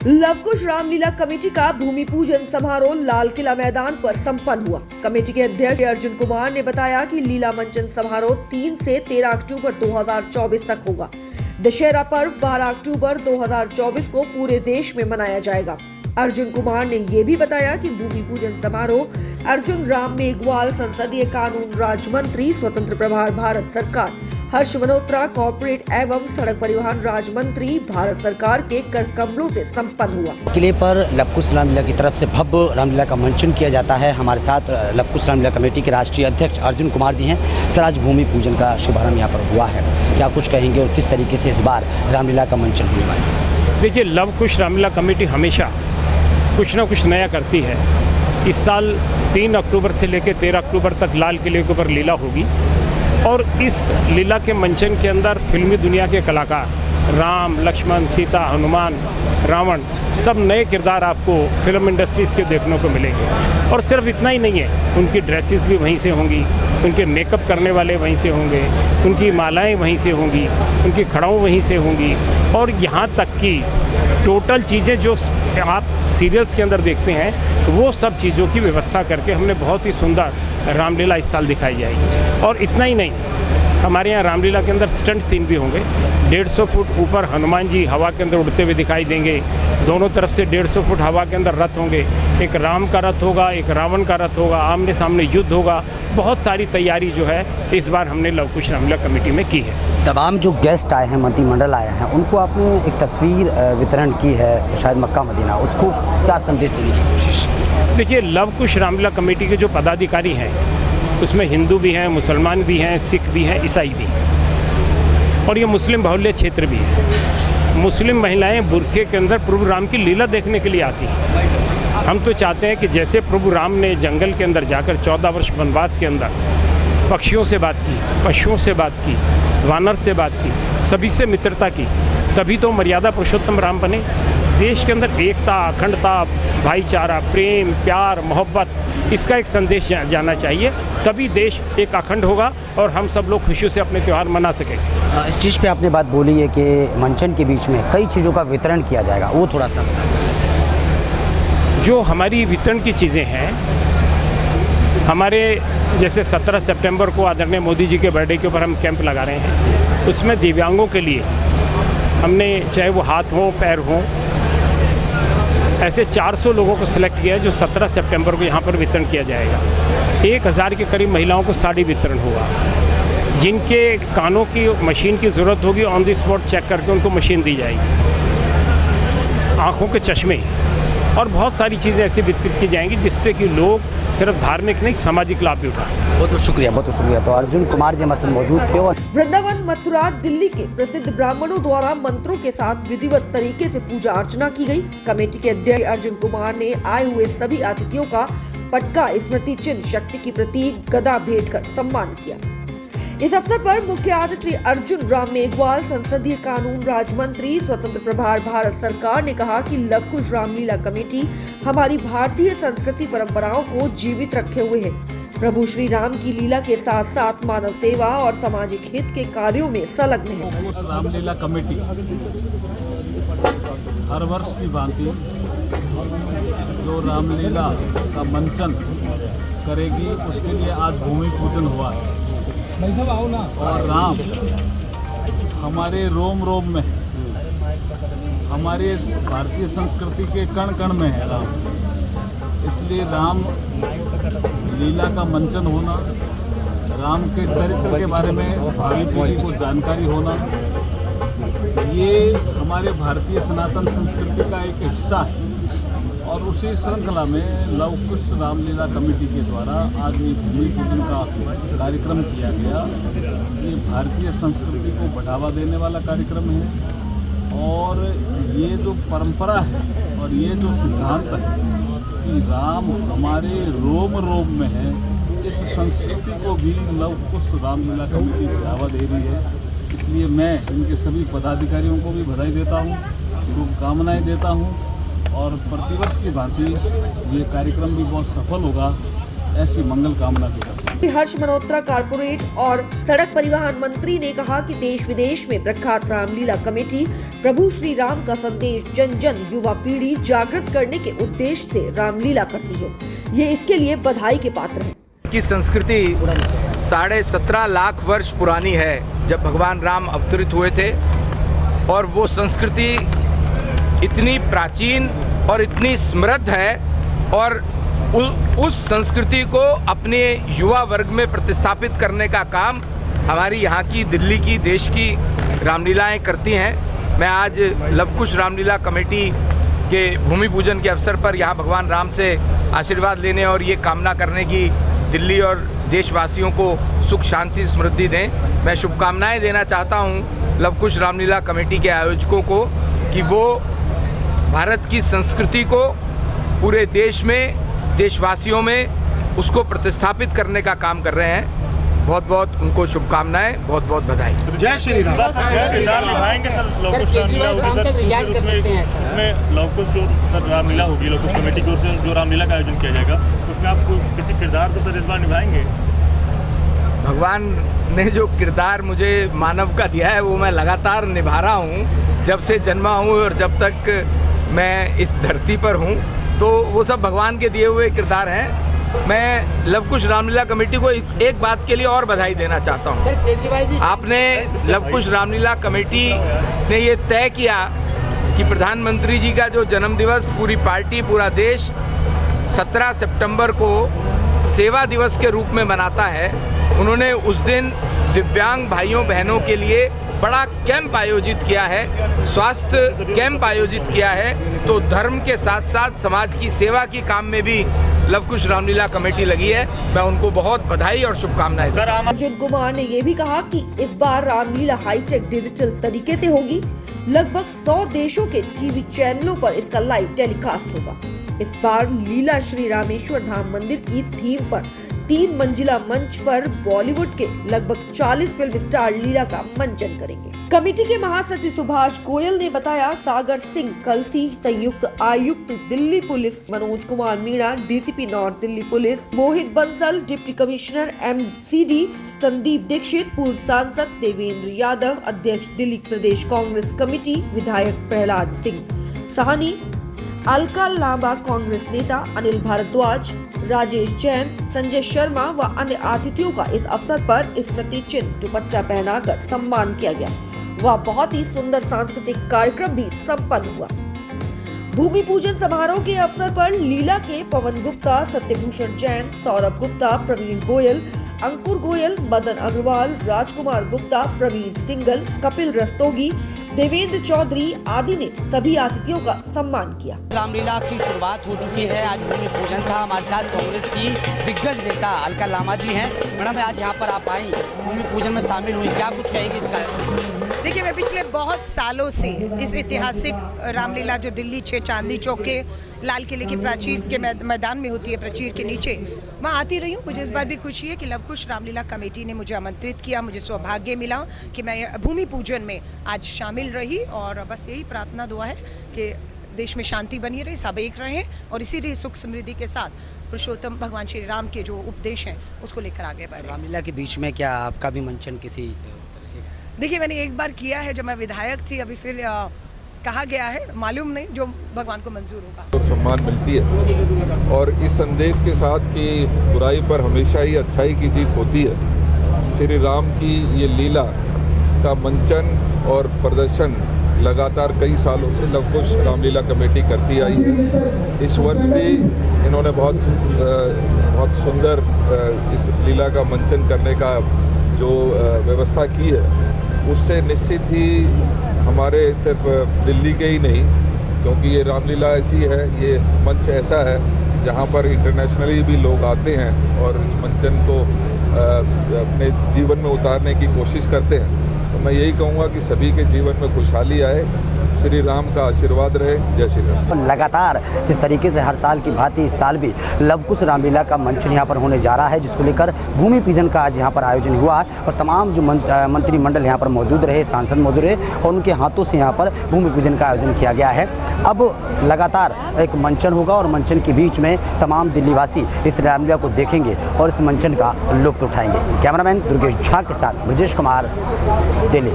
Love कुश Ramlila committee का भूमि पूजन समारोह लाल किला मैदान पर संपन्न हुआ। कमेटी के अध्यक्ष अर्जुन कुमार ने बताया कि लीला मंचन समारोह 3 से 13 अक्टूबर 2024 तक होगा। दशहरा पर्व 12 अक्टूबर 2024 को पूरे देश में मनाया जाएगा। अर्जुन कुमार ने ये भी बताया कि भूमि पूजन समारोह अर्जुन राम मेघवाल संसदीय कानून राज्य मंत्री, स्वतंत्र प्रभार भारत सरकार, हर्ष मल्होत्रा कॉर्पोरेट एवं सड़क परिवहन राज्य मंत्री भारत सरकार के कर कमलों से संपन्न हुआ। किले पर लव कुश रामलीला की तरफ से भव्य रामलीला का मंचन किया जाता है। हमारे साथ लव कुश रामलीला कमेटी के राष्ट्रीय अध्यक्ष अर्जुन कुमार जी हैं। सर, आज भूमि पूजन का शुभारंभ यहाँ पर हुआ है, क्या कुछ कहेंगे और किस तरीके से इस बार रामलीला का मंचन होने वाला है? देखिए, लव कुश रामलीला कमेटी हमेशा कुछ ना कुछ नया करती है। इस साल 3 अक्टूबर से लेकर 13 अक्टूबर तक लाल किले के ऊपर लीला होगी और इस लीला के मंचन के अंदर फिल्मी दुनिया के कलाकार राम, लक्ष्मण, सीता, हनुमान, रावण सब नए किरदार आपको फिल्म इंडस्ट्रीज़ के देखने को मिलेंगे। और सिर्फ इतना ही नहीं है, उनकी ड्रेसेस भी वहीं से होंगी, उनके मेकअप करने वाले वहीं से होंगे, उनकी मालाएं वहीं से होंगी, उनकी खड़ाऊँ वहीं से होंगी और यहाँ तक कि टोटल चीज़ें जो आप सीरियल्स के अंदर देखते हैं वो सब चीज़ों की व्यवस्था करके हमने बहुत ही सुंदर रामलीला इस साल दिखाई जाएगी। और इतना ही नहीं, हमारे यहाँ रामलीला के अंदर स्टंट सीन भी होंगे। 150 फुट ऊपर हनुमान जी हवा के अंदर उड़ते हुए दिखाई देंगे। दोनों तरफ से 150 फुट हवा के अंदर रथ होंगे। एक राम का रथ होगा, एक रावण का रथ होगा, आमने सामने युद्ध होगा। बहुत सारी तैयारी जो है इस बार हमने लव कुश रामलीला कमेटी में की है। तमाम जो गेस्ट आए हैं, मंत्रिमंडल आए हैं, उनको आपने एक तस्वीर वितरण की है, शायद मक्का मदीना, उसको क्या संदेश देने की कोशिश? देखिए, लव कुश रामलीला कमेटी के जो पदाधिकारी हैं उसमें हिंदू भी हैं, मुसलमान भी हैं, सिख भी हैं, ईसाई भी हैं और ये मुस्लिम बहुल्य क्षेत्र भी है। मुस्लिम महिलाएं बुरखे के अंदर प्रभु राम की लीला देखने के लिए आती हैं। हम तो चाहते हैं कि जैसे प्रभु राम ने जंगल के अंदर जाकर 14 वर्ष वनवास के अंदर पक्षियों से बात की, पशुओं से बात की, वानर से बात की, सभी से मित्रता की, तभी तो मर्यादा पुरुषोत्तम राम बने। देश के अंदर एकता, अखंडता, भाईचारा, प्रेम, प्यार, मोहब्बत, इसका एक संदेश जाना चाहिए, तभी देश एक अखंड होगा और हम सब लोग खुशियों से अपने त्यौहार मना सकेंगे। इस चीज़ पे आपने बात बोली है कि मंचन के बीच में कई चीज़ों का वितरण किया जाएगा, वो थोड़ा सा जो हमारी वितरण की चीज़ें हैं, हमारे जैसे 17 सितंबर को आदरणीय मोदी जी के बर्थडे के ऊपर हम कैंप लगा रहे हैं, उसमें दिव्यांगों के लिए हमने, चाहे वो हाथ हों, पैर हों, ऐसे 400 लोगों को सिलेक्ट किया है जो 17 सितंबर को यहाँ पर वितरण किया जाएगा। 1000 के करीब महिलाओं को साड़ी वितरण होगा। जिनके कानों की मशीन की ज़रूरत होगी, ऑन द स्पॉट चेक करके उनको मशीन दी जाएगी। आँखों के चश्मे और बहुत सारी चीज़ें ऐसी वितरित की जाएंगी जिससे कि लोग सिर्फ धार्मिक नहीं, सामाजिक लाभ भी उठा सकें। बहुत बहुत शुक्रिया, बहुत शुक्रिया। तो अर्जुन कुमार जी हमारे साथ मौजूद थे। और वृंदावन मथुरा दिल्ली के प्रसिद्ध ब्राह्मणों द्वारा मंत्रों के साथ विधिवत तरीके से पूजा अर्चना की गई। कमेटी के अध्यक्ष अर्जुन कुमार ने आए हुए सभी अतिथियों का पटका, स्मृति चिन्ह, शक्ति की प्रतीक गदा भेंट कर सम्मान किया। इस अवसर पर मुख्य अतिथि अर्जुन राम मेघवाल संसदीय कानून राज्य मंत्री, स्वतंत्र प्रभार भारत सरकार ने कहा कि लव कुश रामलीला कमेटी हमारी भारतीय संस्कृति परंपराओं को जीवित रखे हुए है। प्रभु श्री राम की लीला के साथ साथ मानव सेवा और सामाजिक हित के कार्यों में संलग्न है। रामलीला कमेटी हर वर्ष की भांति जो रामलीला का मंचन करेगी, उसके लिए आज भूमि पूजन हुआ है और राम हमारे रोम रोम में, हमारे भारतीय संस्कृति के कण कण में है राम। इसलिए राम लीला का मंचन होना, राम के चरित्र के बारे में भावी पीढ़ी को जानकारी होना, ये हमारे भारतीय सनातन संस्कृति का एक हिस्सा है। और उसी श्रृंखला में लव कुश रामलीला कमेटी के द्वारा आज ये भूमि पूजन का कार्यक्रम किया गया। ये भारतीय संस्कृति को बढ़ावा देने वाला कार्यक्रम है और ये जो परंपरा है और ये जो सिद्धांत है कि राम हमारे रोम रोम में है, इस संस्कृति को भी लव कुश रामलीला कमेटी बढ़ावा दे रही है। इसलिए मैं इनके सभी पदाधिकारियों को भी बधाई देता हूँ, शुभकामनाएँ देता हूँ और प्रतिवर्ष की भांति ये कार्यक्रम भी बहुत सफल होगा, ऐसी मंगल कामना भी करता हूँ। हर्ष मल्होत्रा कारपोरेट और सड़क परिवहन मंत्री ने कहा कि देश विदेश में प्रख्यात रामलीला कमेटी प्रभु श्री राम का संदेश जन जन युवा पीढ़ी जागृत करने के उद्देश्य से रामलीला करती है। ये इसके लिए बधाई के पात्र है। की संस्कृति 17.5 लाख वर्ष पुरानी है, जब भगवान राम अवतरित हुए थे, और वो संस्कृति इतनी प्राचीन और इतनी समृद्ध है, और उस संस्कृति को अपने युवा वर्ग में प्रतिस्थापित करने का काम हमारी यहाँ की दिल्ली की देश की रामलीलाएं करती हैं। मैं आज लवकुश रामलीला कमेटी के भूमि पूजन के अवसर पर यहाँ भगवान राम से आशीर्वाद लेने और ये कामना करने की दिल्ली और देशवासियों को सुख शांति समृद्धि दें, मैं शुभकामनाएं देना चाहता हूँ लवकुश रामलीला कमेटी के आयोजकों को कि वो भारत की संस्कृति को पूरे देश में, देशवासियों में उसको प्रतिस्थापित करने का काम कर रहे हैं। बहुत बहुत उनको शुभकामनाएं, बहुत बहुत बधाई। जय श्री राम। किरदार निभाएंगे सर लवकुश रामलीला होगी सर, उसमें लवकुश रामलीला होगी, लवकुश कमेटी की ओर से जो रामलीला का आयोजन किया जाएगा उसमें आप किसी किरदार को सर इस बार निभाएंगे? भगवान ने जो किरदार मुझे मानव का दिया है वो मैं लगातार निभा रहा हूँ, जब से जन्मा हूँ और जब तक मैं इस धरती पर हूँ, तो वो सब भगवान के दिए हुए किरदार हैं। मैं लवकुश रामलीला कमेटी को एक बात के लिए और बधाई देना चाहता हूँ। आपने लवकुश रामलीला कमेटी ने ये तय किया कि प्रधानमंत्री जी का जो जन्मदिवस पूरी पार्टी, पूरा देश 17 सितंबर को सेवा दिवस के रूप में मनाता है। उन्होंने उस दिन दिव्यांग भाइयों बहनों के लिए बड़ा कैंप आयोजित किया है, स्वास्थ्य कैंप आयोजित किया है। तो धर्म के साथ साथ समाज की सेवा की काम में भी लवकुश रामलीला कमेटी लगी है। मैं उनको बहुत बधाई और शुभकामनाएं। अर्जुन कुमार ने ये भी कहा कि इस बार रामलीला हाईटेक डिजिटल तरीके से होगी। लगभग 100 देशों के टीवी चैनलों पर इसका लाइव टेलीकास्ट होगा। इस बार लीला श्री रामेश्वर धाम मंदिर की थीम पर 3 मंजिला मंच पर बॉलीवुड के लगभग 40 फिल्म स्टार लीला का मंचन करेंगे। कमेटी के महासचिव सुभाष गोयल ने बताया, सागर सिंह कलसी, संयुक्त आयुक्त Delhi police Manoj Kumar Meena, DCP north Delhi police Mohit Bansal, deputy commissioner MCD Sandeep Dikshit, पूर्व सांसद देवेंद्र यादव, अध्यक्ष दिल्ली प्रदेश कांग्रेस कमेटी विधायक प्रहलाद सिंह साहनी, अलका लांबा कांग्रेस नेता अनिल भारद्वाज, राजेश जैन, संजय शर्मा व अन्य अतिथियों का इस अवसर पर स्मृति चिन्ह दुपट्टा पहनाकर सम्मान किया गया। वह बहुत ही सुंदर सांस्कृतिक कार्यक्रम भी संपन्न हुआ। भूमि पूजन समारोह के अवसर पर लीला के पवन गुप्ता, सत्यभूषण जैन, सौरभ गुप्ता, प्रवीण गोयल, अंकुर गोयल, मदन अग्रवाल, राजकुमार गुप्ता, प्रवीण सिंगल, कपिल रस्तोगी, देवेंद्र चौधरी आदि ने सभी अतिथियों का सम्मान किया। रामलीला की शुरुआत हो चुकी है, आज भूमि पूजन था। हमारे साथ कांग्रेस की दिग्गज नेता अलका लांबा जी हैं। मैडम, आज यहाँ पर आप आई, भूमि पूजन में शामिल हुई, क्या कुछ कहेंगे इसका? देखिए, मैं पिछले बहुत सालों से इस ऐतिहासिक रामलीला जो दिल्ली 6 चांदनी चौक के लाल किले की प्राचीर के मैदान में होती है, प्राचीर के नीचे, मैं आती रही हूँ। मुझे इस बार भी खुशी है कि लवकुश रामलीला कमेटी ने मुझे आमंत्रित किया। मुझे सौभाग्य मिला कि मैं भूमि पूजन में आज शामिल रही, और बस यही प्रार्थना दुआ है कि देश में शांति बनी रहे, सब एक रहें, और इसी सुख समृद्धि के साथ पुरुषोत्तम भगवान श्री राम के जो उपदेश हैं उसको लेकर आगे बढ़े। रामलीला के बीच में क्या आपका भी मंचन किसी? देखिए, मैंने एक बार किया है जब मैं विधायक थी, अभी फिर कहा गया है, मालूम नहीं, जो भगवान को मंजूर होगा। और सम्मान मिलती है, और इस संदेश के साथ कि बुराई पर हमेशा ही अच्छाई की जीत होती है। श्री राम की ये लीला का मंचन और प्रदर्शन लगातार कई सालों से लवकुश रामलीला कमेटी करती आई है। इस वर्ष भी इन्होंने बहुत सुंदर इस लीला का मंचन करने का जो व्यवस्था की है, उससे निश्चित ही हमारे सिर्फ दिल्ली के ही नहीं, क्योंकि ये रामलीला ऐसी है, ये मंच ऐसा है जहाँ पर इंटरनेशनली भी लोग आते हैं और इस मंचन को अपने जीवन में उतारने की कोशिश करते हैं। तो मैं यही कहूँगा कि सभी के जीवन में खुशहाली आए, श्री राम का आशीर्वाद रहे। जय श्री राम। लगातार जिस तरीके से हर साल की भांति इस साल भी लवकुश रामलीला का मंचन यहाँ पर होने जा रहा है, जिसको लेकर भूमि पूजन का आज यहाँ पर आयोजन हुआ और तमाम जो मंत्रिमंडल यहाँ पर मौजूद रहे, सांसद मौजूद रहे और उनके हाथों से यहाँ पर भूमि पूजन का आयोजन किया गया है। अब लगातार एक मंचन होगा और मंचन के बीच में तमाम दिल्लीवासी इस रामलीला को देखेंगे और इस मंचन का लुत्फ उठाएंगे। कैमरामैन दुर्गेश झा के साथ ब्रजेश कुमार, दिल्ली।